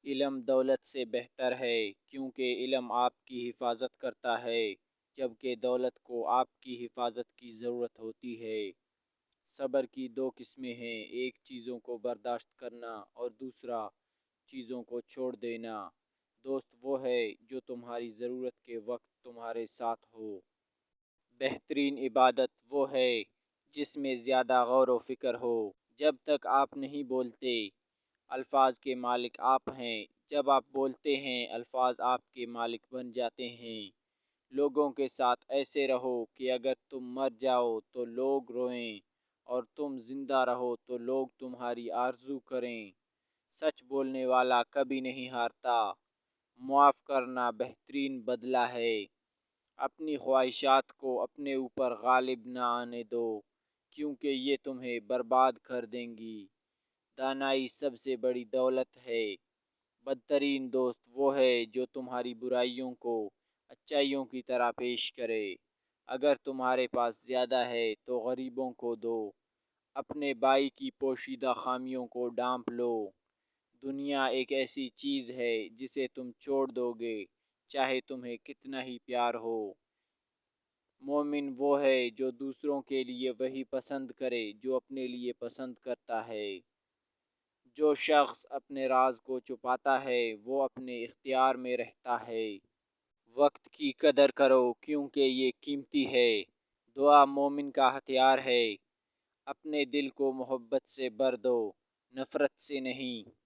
علم دولت سے بہتر ہے، کیونکہ علم آپ کی حفاظت کرتا ہے، جبکہ دولت کو آپ کی حفاظت کی ضرورت ہوتی ہے۔ صبر کی دو قسمیں ہیں، ایک چیزوں کو برداشت کرنا اور دوسرا چیزوں کو چھوڑ دینا۔ دوست وہ ہے جو تمہاری ضرورت کے وقت تمہارے ساتھ ہو۔ بہترین عبادت وہ ہے جس میں زیادہ غور و فکر ہو۔ جب تک آپ نہیں بولتے، الفاظ کے مالک آپ ہیں، جب آپ بولتے ہیں الفاظ آپ کے مالک بن جاتے ہیں۔ لوگوں کے ساتھ ایسے رہو کہ اگر تم مر جاؤ تو لوگ روئیں، اور تم زندہ رہو تو لوگ تمہاری آرزو کریں۔ سچ بولنے والا کبھی نہیں ہارتا۔ معاف کرنا بہترین بدلہ ہے۔ اپنی خواہشات کو اپنے اوپر غالب نہ آنے دو، کیونکہ یہ تمہیں برباد کر دیں گی۔ دانائی سب سے بڑی دولت ہے۔ بدترین دوست وہ ہے جو تمہاری برائیوں کو اچھائیوں کی طرح پیش کرے۔ اگر تمہارے پاس زیادہ ہے تو غریبوں کو دو۔ اپنے بھائی کی پوشیدہ خامیوں کو ڈھانپ لو۔ دنیا ایک ایسی چیز ہے جسے تم چھوڑ دو گے، چاہے تمہیں کتنا ہی پیار ہو۔ مومن وہ ہے جو دوسروں کے لیے وہی پسند کرے جو اپنے لیے پسند کرتا ہے۔ جو شخص اپنے راز کو چھپاتا ہے وہ اپنے اختیار میں رہتا ہے۔ وقت کی قدر کرو کیونکہ یہ قیمتی ہے۔ دعا مومن کا ہتھیار ہے۔ اپنے دل کو محبت سے بھر دو، نفرت سے نہیں۔